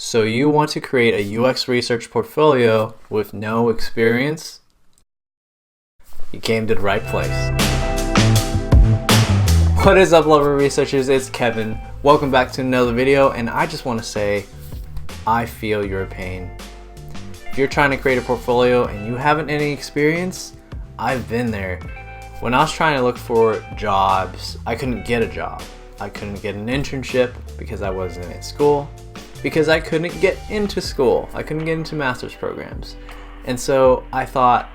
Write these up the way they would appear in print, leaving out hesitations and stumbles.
So you want to create a UX research portfolio with no experience? You came to the right place. What is up, lover researchers? It's Kevin. Welcome back to another video, and I just want to say I feel your pain. If you're trying to create a portfolio and you haven't any experience, I've been there. When I was trying to look for jobs, I couldn't get a job. I couldn't get an internship because I wasn't in school, because I couldn't get into school. I couldn't get into master's programs. And so I thought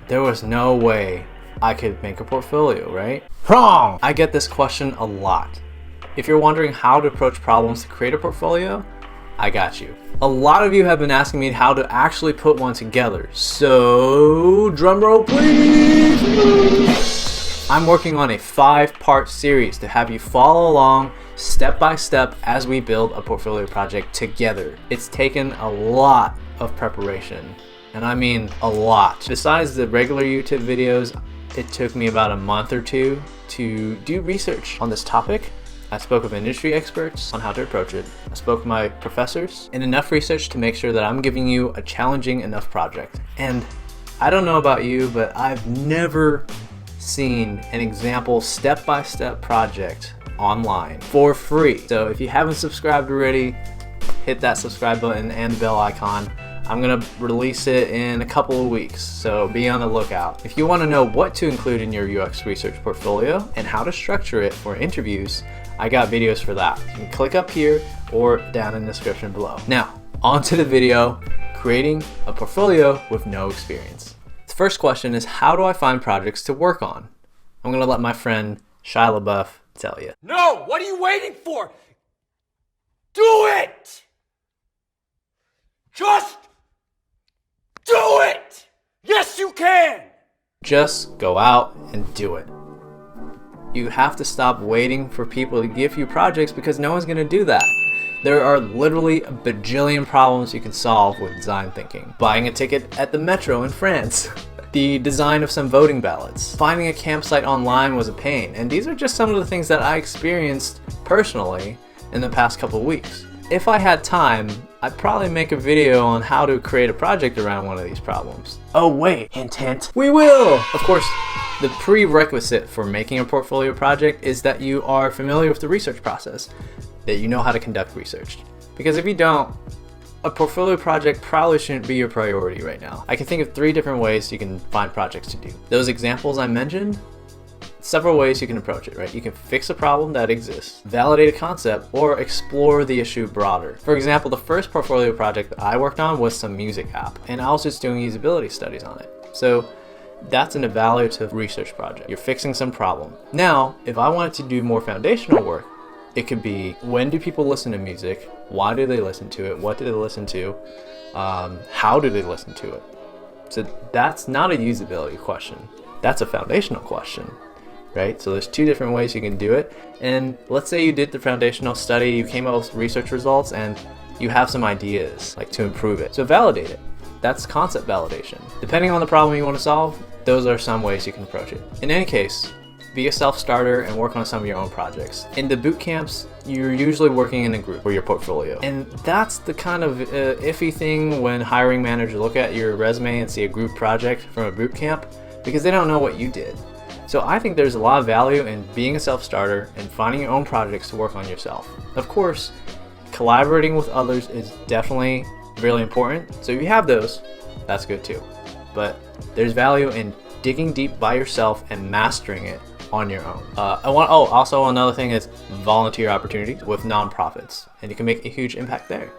there was no way I could make a portfolio, right? Wrong! I get this question a lot. If you're wondering how to approach problems to create a portfolio, I got you. A lot of you have been asking me how to actually put one together. So, drum roll please! I'm working on a 5-part series to have you follow along step by step as we build a portfolio project together. It's taken a lot of preparation, and I mean a lot. Besides the regular YouTube videos, it took me about a month or two to do research on this topic. I spoke with industry experts on how to approach it. I spoke with my professors, and enough research to make sure that I'm giving you a challenging enough project. And I don't know about you, but I've never seen an example step-by-step project online for free. So if you haven't subscribed already, hit that subscribe button and the bell icon. I'm gonna release it in a couple of weeks, so be on the lookout. If you want to know what to include in your UX research portfolio and how to structure it for interviews, I got videos for that. You can click up here or down in the description below. Now, on to the video, creating a portfolio with no experience. The first question is, how do I find projects to work on? I'm gonna let my friend Shia LaBeouf tell you. No! What are you waiting for? Do it! Just do it! Yes, you can! Just go out and do it. You have to stop waiting for people to give you projects because no one's gonna do that. There are literally a bajillion problems you can solve with design thinking. Buying a ticket at the metro in France. The design of some voting ballots. Finding a campsite online was a pain, and these are just some of the things that I experienced personally in the past couple of weeks. If I had time, I'd probably make a video on how to create a project around one of these problems. Oh wait, hint hint, we will! Of course, the prerequisite for making a portfolio project is that you are familiar with the research process, that you know how to conduct research. Because if you don't, a portfolio project probably shouldn't be your priority right now. I can think of 3 different ways you can find projects to do. Those examples I mentioned, several ways you can approach it, right? You can fix a problem that exists, validate a concept, or explore the issue broader. For example, the first portfolio project that I worked on was some music app, and I was just doing usability studies on it. So that's an evaluative research project. You're fixing some problem. Now, if I wanted to do more foundational work, it could be, when do people listen to music? Why do they listen to it? What do they listen to? How do they listen to it? So that's not a usability question. That's a foundational question, right? So there's 2 different ways you can do it. And let's say you did the foundational study, you came up with research results, and you have some ideas like to improve it. So validate it. That's concept validation. Depending on the problem you want to solve, those are some ways you can approach it. In any case, be a self-starter and work on some of your own projects. In the boot camps, you're usually working in a group for your portfolio. And that's the kind of iffy thing when hiring managers look at your resume and see a group project from a boot camp, because they don't know what you did. So I think there's a lot of value in being a self-starter and finding your own projects to work on yourself. Of course, collaborating with others is definitely really important. So if you have those, that's good too. But there's value in digging deep by yourself and mastering it on your own. Also another thing is volunteer opportunities with nonprofits, and you can make a huge impact there.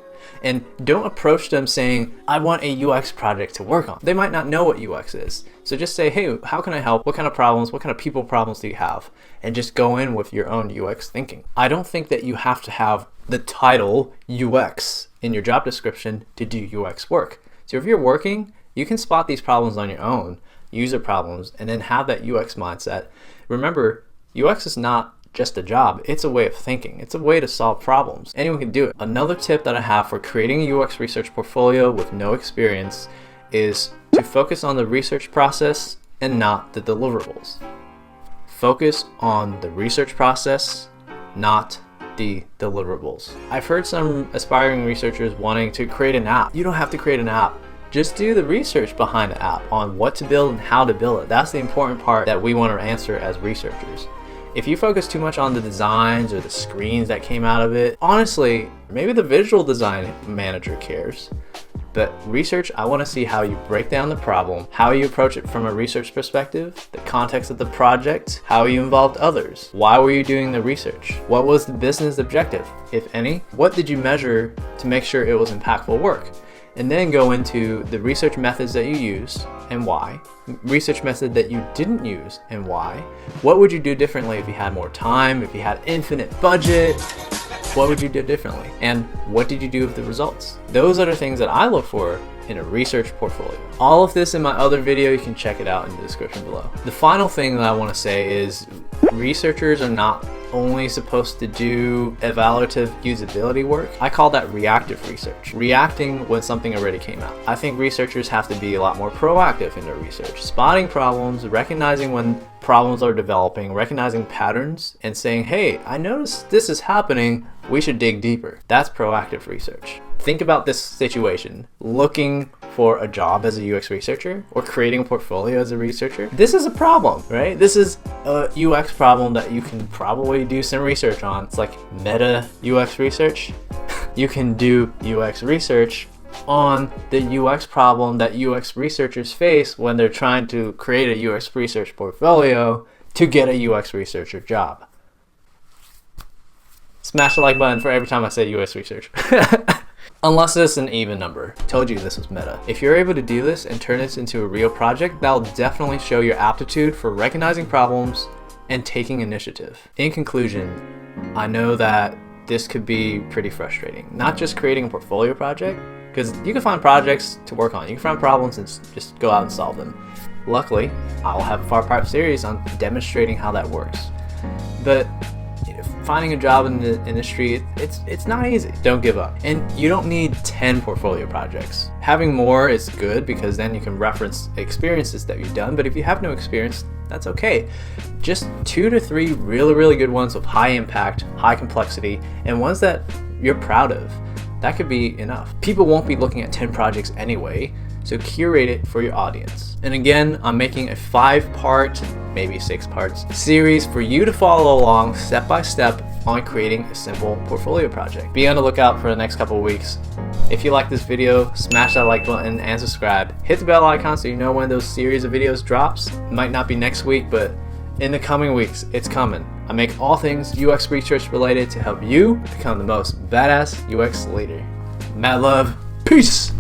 And don't approach them saying, I want a UX project to work on. They might not know what UX is. So just say, hey, how can I help? What kind of problems, what kind of people problems do you have? And just go in with your own UX thinking. I don't think that you have to have the title UX in your job description to do UX work. So if you're working, you can spot these problems on your own, user problems, and then have that UX mindset. Remember, UX is not just a job, it's a way of thinking. It's a way to solve problems. Anyone can do it. Another tip that I have for creating a UX research portfolio with no experience is to focus on the research process and not the deliverables. Focus on the research process, not the deliverables. I've heard some aspiring researchers wanting to create an app. You don't have to create an app. Just do the research behind the app on what to build and how to build it. That's the important part that we want to answer as researchers. If you focus too much on the designs or the screens that came out of it, honestly, maybe the visual design manager cares. But research, I want to see how you break down the problem, how you approach it from a research perspective, the context of the project, how you involved others. Why were you doing the research? What was the business objective, if any? What did you measure to make sure it was impactful work? And then go into the research methods that you used and why, research method that you didn't use and why. What would you do differently if you had more time, if you had infinite budget? What would you do differently? And what did you do with the results? Those are the things that I look for in a research portfolio. All of this in my other video, you can check it out in the description below. The final thing that I want to say is researchers are not only supposed to do evaluative usability work. I call that reactive research, reacting when something already came out. I think researchers have to be a lot more proactive in their research, spotting problems, recognizing when problems are developing, recognizing patterns, and saying, hey, I noticed this is happening, we should dig deeper. That's proactive research. Think about this situation, looking for a job as a UX researcher or creating a portfolio as a researcher. This is a problem, right? This is a UX problem that you can probably do some research on. It's like meta UX research. You can do UX research on the UX problem that UX researchers face when they're trying to create a UX research portfolio to get a UX researcher job. Smash the like button for every time I say UX research. Unless it's an even number. Told you this was meta. If you're able to do this and turn this into a real project, that'll definitely show your aptitude for recognizing problems and taking initiative. In conclusion, I know that this could be pretty frustrating. Not just creating a portfolio project, because you can find projects to work on. You can find problems and just go out and solve them. Luckily, I'll have a 5-part series on demonstrating how that works. But finding a job in the industry, it's not easy. Don't give up. And you don't need 10 portfolio projects. Having more is good because then you can reference experiences that you've done, but if you have no experience, that's okay. Just 2 to 3 really, really good ones with high impact, high complexity, and ones that you're proud of. That could be enough. People won't be looking at 10 projects anyway, so curate it for your audience. And again, I'm making a 5-part, maybe 6 parts, series for you to follow along step by step on creating a simple portfolio project. Be on the lookout for the next couple of weeks. If you like this video, smash that like button and subscribe. Hit the bell icon so you know when those series of videos drops. It might not be next week, but in the coming weeks, it's coming. I make all things UX research related to help you become the most badass UX leader. Mad love, peace!